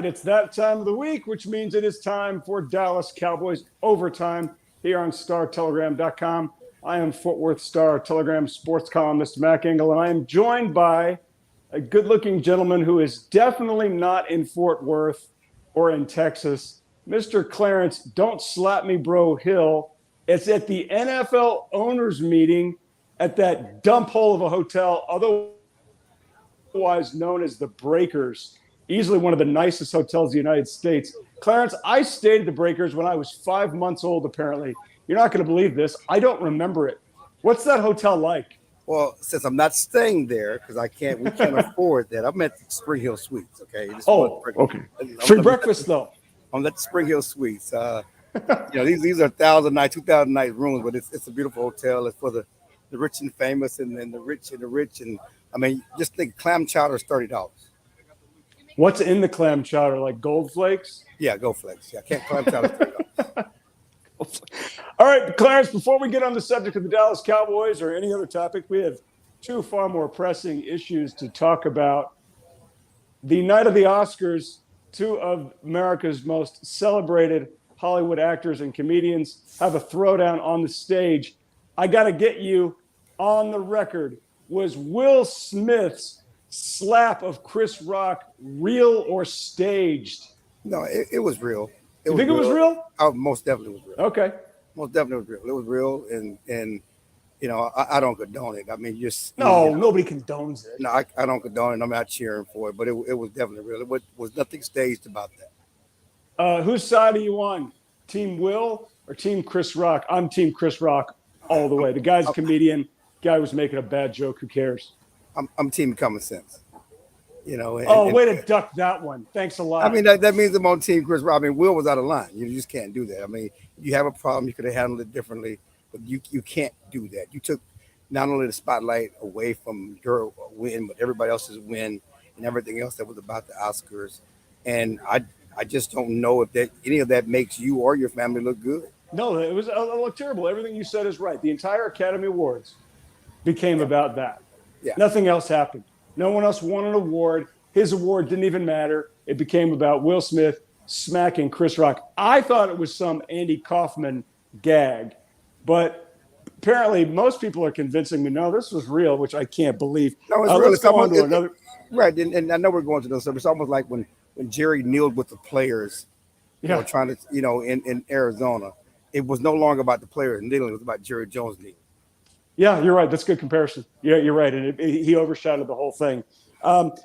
it's that time of the week, which means it is time for Dallas Cowboys Overtime here on StarTelegram.com. I am Fort Worth Star Telegram sports columnist Mac Engel, and I am joined by a good-looking gentleman who is definitely not in Fort Worth or in Texas, Mr. Clarence, don't slap me, bro, Hill. It's at the NFL owners meeting at that dump hole of a hotel, otherwise known as the Breakers. Easily one of the nicest hotels in the United States. Clarence, I stayed at the Breakers when I was 5 months old, apparently. You're not going to believe this. I don't remember it. What's that hotel like? Well, since I'm not staying there because we can't afford that. I'm at the Spring Hill Suites. Okay. Okay. Free breakfast though. I'm at the Spring Hill Suites. These are 1,000 night, 2,000 night rooms, but it's a beautiful hotel. It's for the rich and famous and the rich and the rich. And I mean, just think clam chowder is $30. What's in the clam chowder? Like gold flakes? Yeah, gold flakes. Yeah, clam chowder is $30. All right, Clarence, before we get on the subject of the Dallas Cowboys or any other topic, we have two far more pressing issues to talk about. The night of the Oscars, two of America's most celebrated Hollywood actors and comedians have a throwdown on the stage. I got to get you on the record. Was Will Smith's slap of Chris Rock real or staged? No, it was real. You think it was real? Oh, most definitely was real. Okay. Most definitely was real. It was real, and I don't condone it. I mean, nobody condones it. No, I don't condone it. I'm not cheering for it, but it was definitely real. It was nothing staged about that. Whose side are you on? Team Will or Team Chris Rock? I'm Team Chris Rock all the way. The guy's a comedian. Guy was making a bad joke. Who cares? I'm Team Common Sense. Way to duck that one. Thanks a lot. I mean, that means I'm on Team Chris Rock. I mean, Will was out of line. You just can't do that. I mean, you have a problem. You could have handled it differently, but you can't do that. You took not only the spotlight away from your win, but everybody else's win and everything else that was about the Oscars. And I just don't know if any of that makes you or your family look good. No, it looked terrible. Everything you said is right. The entire Academy Awards became about that. Yeah. Nothing else happened. No one else won an award. His award didn't even matter. It became about Will Smith smacking Chris Rock. I thought it was some Andy Kaufman gag, but apparently most people are convincing me, no, this was real, which I can't believe. No, it's real. Let's go on to another. Right, and I know we're going to those stuff. It's almost like when Jerry kneeled with the players, trying to, in Arizona. It was no longer about the players kneeling. It was about Jerry Jones kneeling. Yeah, you're right. That's a good comparison. Yeah, you're right. And he overshadowed the whole thing.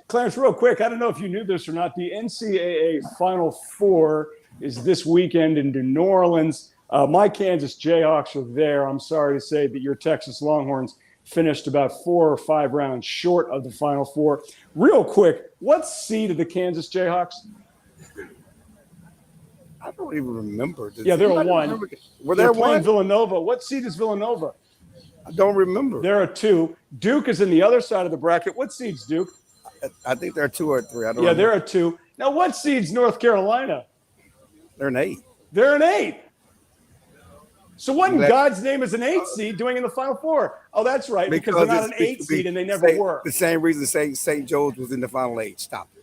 Clarence, real quick, I don't know if you knew this or not. The NCAA Final Four is this weekend in New Orleans. My Kansas Jayhawks are there. I'm sorry to say that your Texas Longhorns finished about 4 or 5 rounds short of the Final Four. Real quick, what seed are the Kansas Jayhawks? I don't even remember. Yeah, they're a 1. Were they playing Villanova. What seed is Villanova? I don't remember. They're a 2. Duke is in the other side of the bracket. What seed's Duke? I think they're 2 or 3. I don't remember. They're a 2. Now, what seed's North Carolina? They're an 8. They're an 8. So what in God's name is an 8 seed doing in the Final Four? Oh, that's right, because they're not an 8 seed and they never were. The same reason St. Joe's was in the Final 8. Stop it.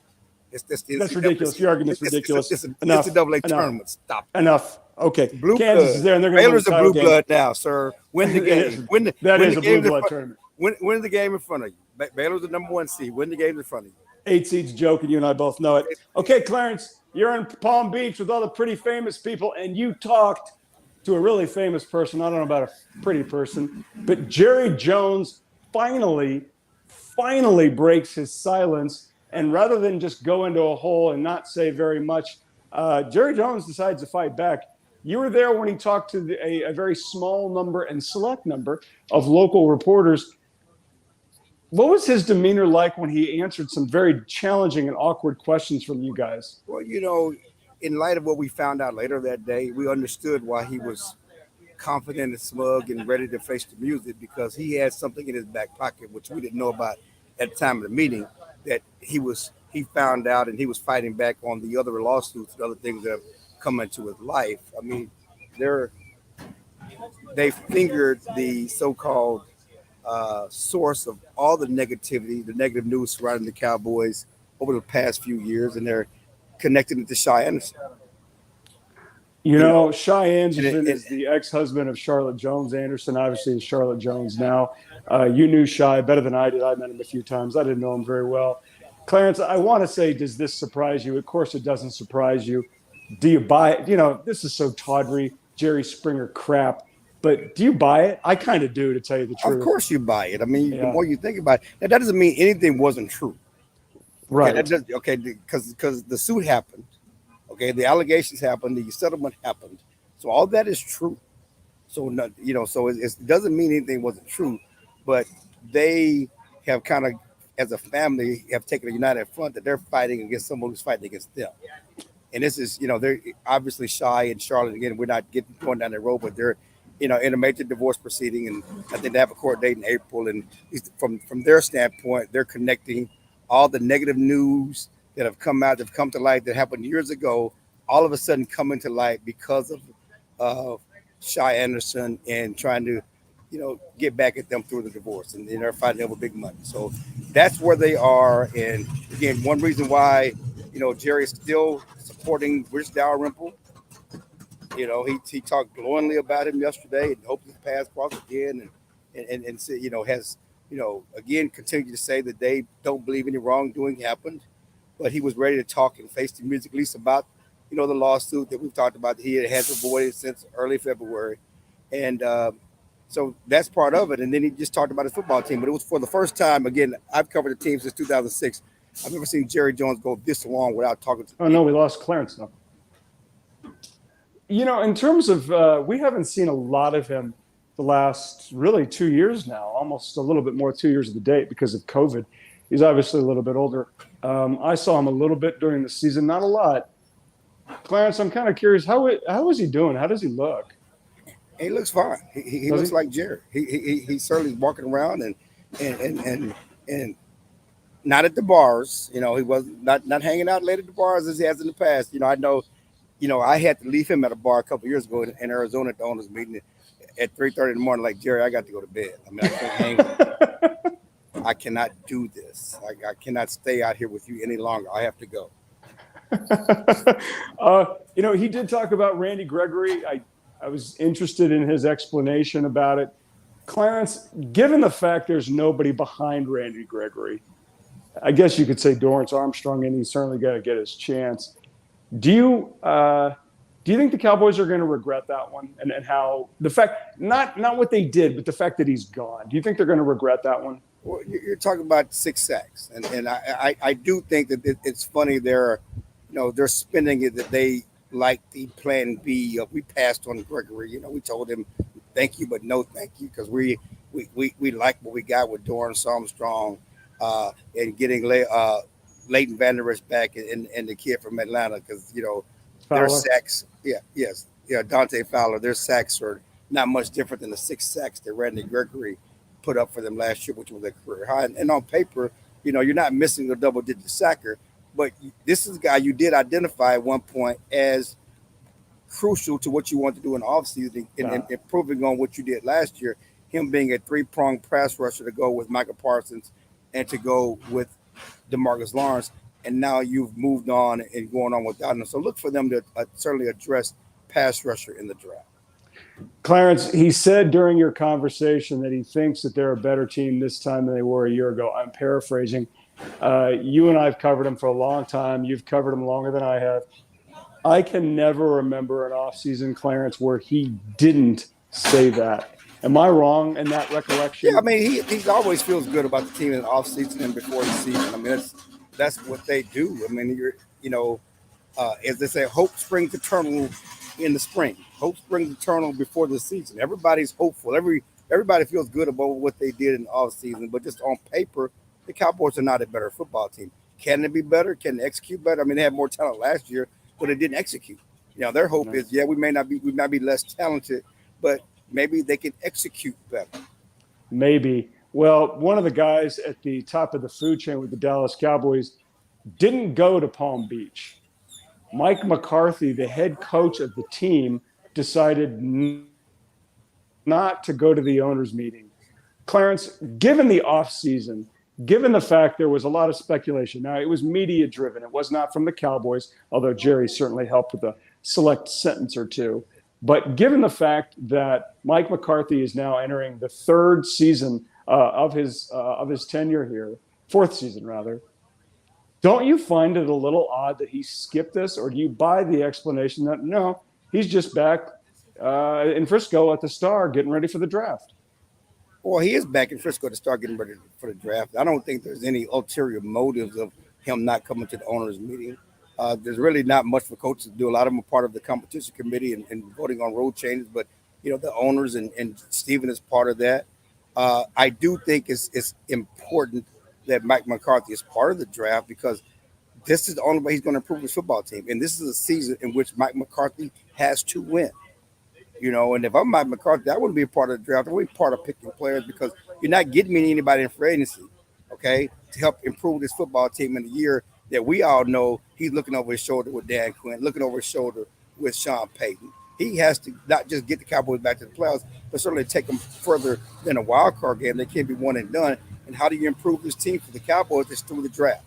That's ridiculous. Your argument's ridiculous. It's a double-A tournament. Stop it. Enough. Okay. Blue Kansas blood. is there, and they're going to Baylor's a blue blood now, sir. Win the game. That is a blue blood tournament. Win the game in front of you. Baylor's the number 1 seed. Win the game in front of you. 8 seeds joke, and you and I both know it. Okay, Clarence, you're in Palm Beach with all the pretty famous people, and you talked to a really famous person. I don't know about a pretty person, but Jerry Jones finally breaks his silence. And rather than just go into a hole and not say very much, Jerry Jones decides to fight back. You were there when he talked to a very small number and select number of local reporters. What was his demeanor like when he answered some very challenging and awkward questions from you guys? Well, in light of what we found out later that day, we understood why he was confident and smug and ready to face the music, because he had something in his back pocket, which we didn't know about at the time of the meeting, that he found out, and he was fighting back on the other lawsuits and other things that have come into his life. I mean, they fingered the so-called source of all the negativity, the negative news surrounding the Cowboys over the past few years, and they're connected it to Shy Anderson. You know, Shy And Anderson is the ex-husband of Charlotte Jones. Anderson obviously is Charlotte Jones now. You knew Shy better than I did. I met him a few times. I didn't know him very well. Clarence, I want to say, does this surprise you? Of course it doesn't surprise you. Do you buy it? You know, this is so tawdry, Jerry Springer crap. But do you buy it? I kind of do, to tell you the of truth. course you buy it. I mean, the Yeah, more you think about it, now, that doesn't mean anything wasn't true. Okay, right. because the suit happened. Okay, the allegations happened, the settlement happened. So all that is true. So so it doesn't mean anything wasn't true, but they have kind of, as a family, have taken a united front that they're fighting against someone who's fighting against them. And this is, they're obviously Shy and Charlotte. Again, we're not going down that road, but they're, in a major divorce proceeding, and I think they have a court date in April. And from their standpoint, they're connecting all the negative news that have come out, that have come to light, that happened years ago, all of a sudden coming to light because of Shy Anderson and trying to, get back at them through the divorce, and they're fighting over big money. So that's where they are. And again, one reason why, Jerry is still supporting Rich Dalrymple. He talked glowingly about him yesterday and hopes his paths cross again, and has, again, continued to say that they don't believe any wrongdoing happened, but he was ready to talk and face the music, at least about, the lawsuit that we've talked about that he has avoided since early February. And so that's part of it. And then he just talked about his football team, but it was for the first time. Again, I've covered the team since 2006. I've never seen Jerry Jones go this long without talking to. Oh no, we lost Clarence now. In terms of, we haven't seen a lot of him the last really 2 years now, almost a little bit more, 2 years of the date because of COVID. He's obviously a little bit older. I saw him a little bit during the season, not a lot. Clarence, I'm kind of curious, how is he doing? How does he look? He looks fine. He looks like Jerry. He's certainly walking around and not at the bars. He was not hanging out late at the bars as he has in the past. I know. I had to leave him at a bar a couple of years ago in Arizona at the owners' meeting at 3:30 in the morning. Like, Jerry, I got to go to bed. I mean, I can't hang with you. I cannot do this. I cannot stay out here with you any longer. I have to go. He did talk about Randy Gregory. I was interested in his explanation about it. Clarence, given the fact there's nobody behind Randy Gregory, I guess you could say Dorrance Armstrong, and he's certainly got to get his chance. Do you think the Cowboys are going to regret that one, and how the fact not what they did, but the fact that he's gone? Do you think they're going to regret that one? Well, you're talking about 6 sacks, and I do think that it's funny they're spinning it that they like the plan B of we passed on Gregory. We told him thank you, but no thank you, because we like what we got with Dorrance Armstrong and getting Leighton Vander Esch back and the kid from Atlanta, because their sacks, Dante Fowler, their sacks are not much different than the 6 sacks that Randy Gregory put up for them last year, which was their career high. And on paper, you're not missing a double-digit sacker, but this is a guy you did identify at one point as crucial to what you want to do in the offseason and improving on what you did last year, him being a 3-pronged pass rusher to go with Michael Parsons and to go with DeMarcus Lawrence, and now you've moved on and going on without him. So look for them to certainly address pass rusher in the draft. Clarence, he said during your conversation that he thinks that they're a better team this time than they were a year ago. I'm paraphrasing. You and I have covered him for a long time. You've covered him longer than I have. I can never remember an offseason, Clarence, where he didn't say that. Am I wrong in that recollection? Yeah, I mean, he always feels good about the team in the offseason and before the season. I mean, that's what they do. I mean, as they say, hope springs eternal in the spring. Hope springs eternal before the season. Everybody's hopeful. Everybody feels good about what they did in the offseason, but just on paper, the Cowboys are not a better football team. Can they be better? Can they execute better? I mean, they had more talent last year, but they didn't execute. Their hope is, we might be less talented, but maybe they can execute better. Maybe. Well, one of the guys at the top of the food chain with the Dallas Cowboys didn't go to Palm Beach. Mike McCarthy, the head coach of the team, decided not to go to the owners' meeting. Clarence, given the offseason, given the fact there was a lot of speculation. Now, it was media driven. It was not from the Cowboys, although Jerry certainly helped with a select sentence or two. But given the fact that Mike McCarthy is now entering the third season of his tenure here, fourth season rather, don't you find it a little odd that he skipped this, or do you buy the explanation that no, he's just back in Frisco at the Star getting ready for the draft? Well, he is back in Frisco to start getting ready for the draft. I don't think there's any ulterior motives of him not coming to the owners' meeting. There's really not much for coaches to do. A lot of them are part of the competition committee and voting on rule changes, but the owners and Stephen is part of that. I do think it's important that Mike McCarthy is part of the draft because this is the only way he's going to improve his football team. And this is a season in which Mike McCarthy has to win. And if I'm Mike McCarthy, I wouldn't be a part of the draft. I wouldn't be part of picking players because you're not getting me anybody in free agency, okay, to help improve this football team in the year that we all know he's looking over his shoulder with Dan Quinn, looking over his shoulder with Sean Payton. He has to not just get the Cowboys back to the playoffs, but certainly take them further than a wild card game. They can't be one and done. And how do you improve this team for the Cowboys? It's through the draft.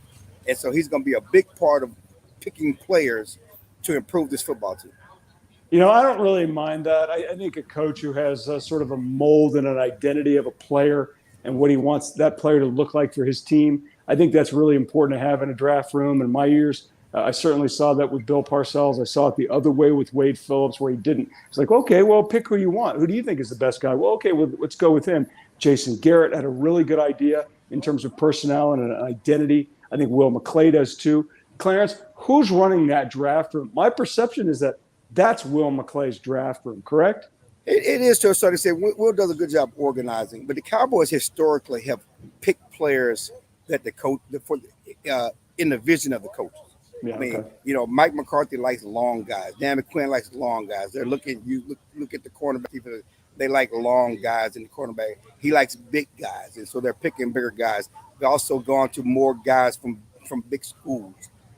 And so he's going to be a big part of picking players to improve this football team. I don't really mind that. I think a coach who has sort of a mold and an identity of a player and what he wants that player to look like for his team, I think that's really important to have in a draft room. In my years, I certainly saw that with Bill Parcells. I saw it the other way with Wade Phillips, where he didn't. It's like, okay, well, pick who you want. Who do you think is the best guy? Well, okay, well, let's go with him. Jason Garrett had a really good idea in terms of personnel and an identity. I think Will McClay does too. Clarence, who's running that draft room? My perception is that that's Will McClay's draft room, correct? It is to a certain extent. Will does a good job organizing, but the Cowboys historically have picked players that the coach in the vision of the coaches. Yeah, I mean, okay. Mike McCarthy likes long guys. Dan McQuinn likes long guys. They're looking. Look at the cornerback. They like long guys in the cornerback. He likes big guys, and so they're picking bigger guys. They're also gone to more guys from big schools,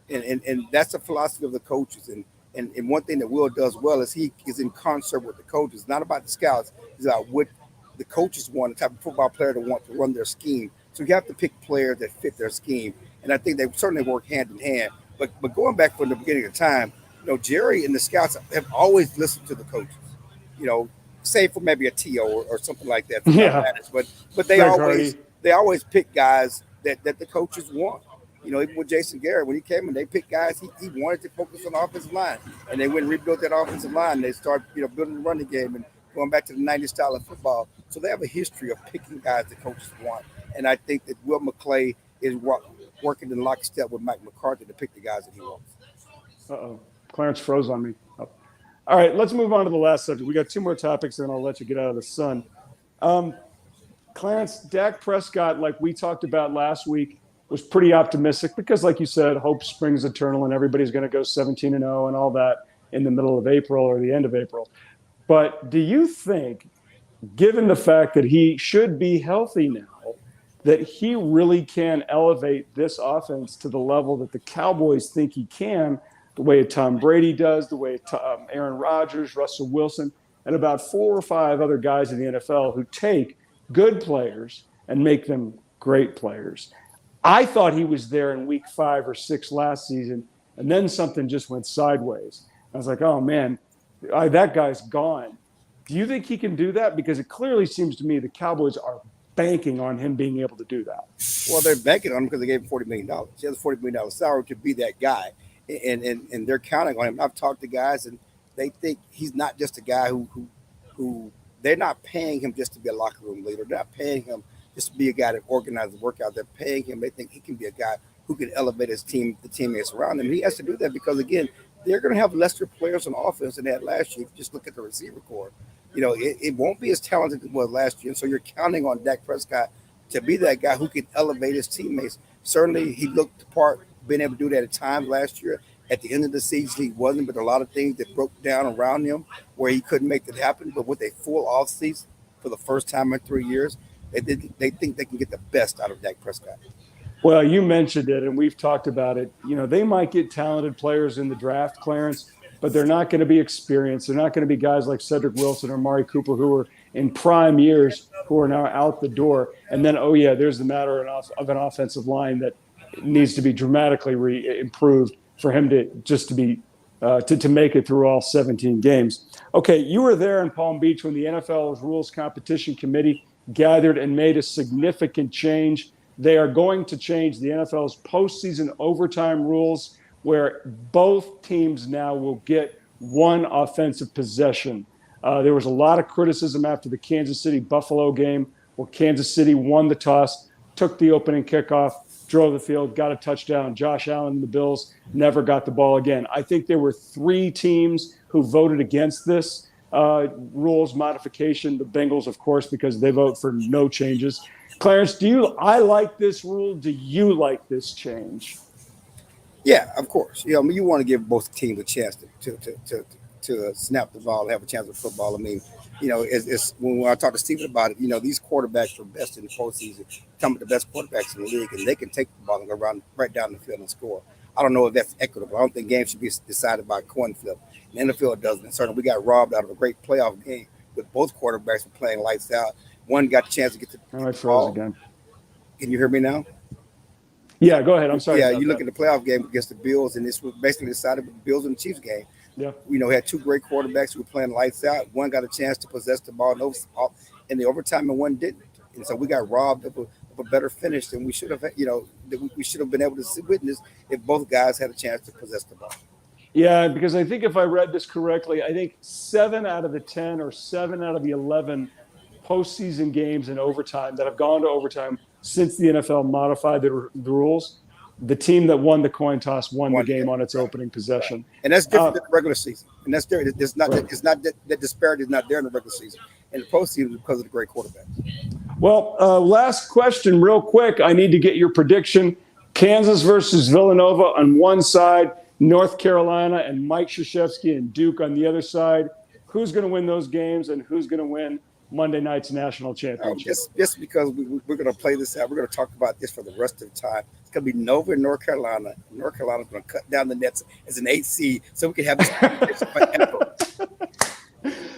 and that's the philosophy of the coaches. And one thing that Will does well is he is in concert with the coaches. It's not about the scouts. It's about what the coaches want, the type of football player that want to run their scheme. So you have to pick players that fit their scheme. And I think they certainly work hand in hand. But going back from the beginning of time, Jerry and the scouts have always listened to the coaches. Save for maybe a T.O. or something like that. Yeah. But they always pick guys that the coaches want. Even with Jason Garrett, when he came in, they picked guys he wanted to focus on the offensive line. And they went and rebuilt that offensive line. They started, building the running game and going back to the 90s style of football. So they have a history of picking guys the coaches want. And I think that Will McClay is working in lockstep with Mike McCarthy to pick the guys that he wants. Uh-oh. Clarence froze on me. Oh. All right, let's move on to the last subject. We got two more topics, and I'll let you get out of the sun. Clarence, Dak Prescott, like we talked about last week, was pretty optimistic because, like you said, hope springs eternal, and everybody's going to go 17-0 and all that in the middle of April or the end of April. But do you think, given the fact that he should be healthy now, that he really can elevate this offense to the level that the Cowboys think he can, the way Tom Brady does, the way Aaron Rodgers, Russell Wilson, and about 4 or 5 other guys in the NFL who take good players and make them great players? I thought he was there in week 5 or 6 last season, and then something just went sideways. I was like, oh, man, that guy's gone. Do you think he can do that? Because it clearly seems to me the Cowboys are banking on him being able to do that. Well, they're banking on him because they gave him $40 million. He has a $40 million salary to be that guy, and they're counting on him. I've talked to guys, and they think he's not just a guy who they're not paying him just to be a locker room leader. They're not paying him just to be a guy that organizes the workout. They're paying him. They think he can be a guy who can elevate his team, the teammates around him. He has to do that because, again, they're going to have lesser players on offense than they had last year. If you just look at the receiver corps, it won't be as talented as it was last year. And so you're counting on Dak Prescott to be that guy who can elevate his teammates. Certainly, he looked the part, being able to do that at times last year. At the end of the season, he wasn't, but a lot of things that broke down around him where he couldn't make it happen. But with a full offseason for the first time in 3 years, they think they can get the best out of Dak Prescott. Well, you mentioned it, and we've talked about it. They might get talented players in the draft, Clarence, but they're not going to be experienced. They're not going to be guys like Cedric Wilson or Amari Cooper who are in prime years who are now out the door. And then, oh, yeah, there's the matter of an offensive line that needs to be dramatically improved for him to just to be to make it through all 17 games. Okay, you were there in Palm Beach when the NFL's Rules Competition Committee gathered and made a significant change. They are going to change the NFL's postseason overtime rules, where both teams now will get one offensive possession. There was a lot of criticism after the Kansas City-Buffalo game, where Kansas City won the toss, took the opening kickoff, drove the field, got a touchdown. Josh Allen and the Bills never got the ball again. I think there were 3 teams who voted against this rules modification. The Bengals, of course, because they vote for no changes. Clarence, I like this rule. Do you like this change? Yeah, of course. You want to give both teams a chance to snap the ball and have a chance of football. I mean, it's when I talk to Stephen about it, these quarterbacks are best in the postseason, some of the best quarterbacks in the league, and they can take the ball and go right down the field and score. I don't know if that's equitable. I don't think games should be decided by a coin flip. The NFL doesn't. And certainly we got robbed out of a great playoff game with both quarterbacks playing lights out. One got a chance to get the ball. Again. Can you hear me now? Yeah, go ahead. I'm sorry. Yeah, you look at the playoff game against the Bills, and this was basically decided with the Bills and the Chiefs game. Yeah. We had 2 great quarterbacks who were playing lights out. One got a chance to possess the ball in the overtime, and one didn't. And so we got robbed of a better finish than we should have. We should have been able to witness if both guys had a chance to possess the ball. Yeah, because I think if I read this correctly, I think 7 out of the 10 or 7 out of the 11 postseason games in overtime that have gone to overtime since the NFL modified the rules, the team that won the coin toss won the game on its opening possession. Right. And that's different than the regular season. And that's different. It's not that disparity is not there in the regular season. In the postseason, because of the great quarterback. Well, last question real quick. I need to get your prediction. Kansas versus Villanova on one side, North Carolina and Mike Krzyzewski and Duke on the other side. Who's going to win those games, and who's going to win Monday night's national championship? Just because we're going to play this out, we're going to talk about this for the rest of the time. It's going to be Nova and North Carolina. North Carolina's going to cut down the nets as an 8 seed, so we can have this.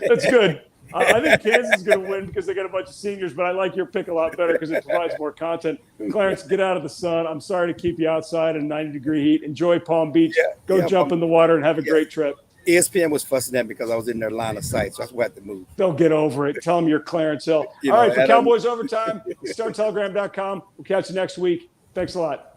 That's good. I think Kansas is going to win because they got a bunch of seniors, but I like your pick a lot better because it provides more content. Clarence, get out of the sun. I'm sorry to keep you outside in 90-degree heat. Enjoy Palm Beach. Go jump in the water and have a great trip. ESPN was fussing at me because I was in their line of sight, so that's why I had to move. They'll get over it. Tell them you're Clarence Hill. All right, for Cowboys Overtime, StarTelegram.com. We'll catch you next week. Thanks a lot.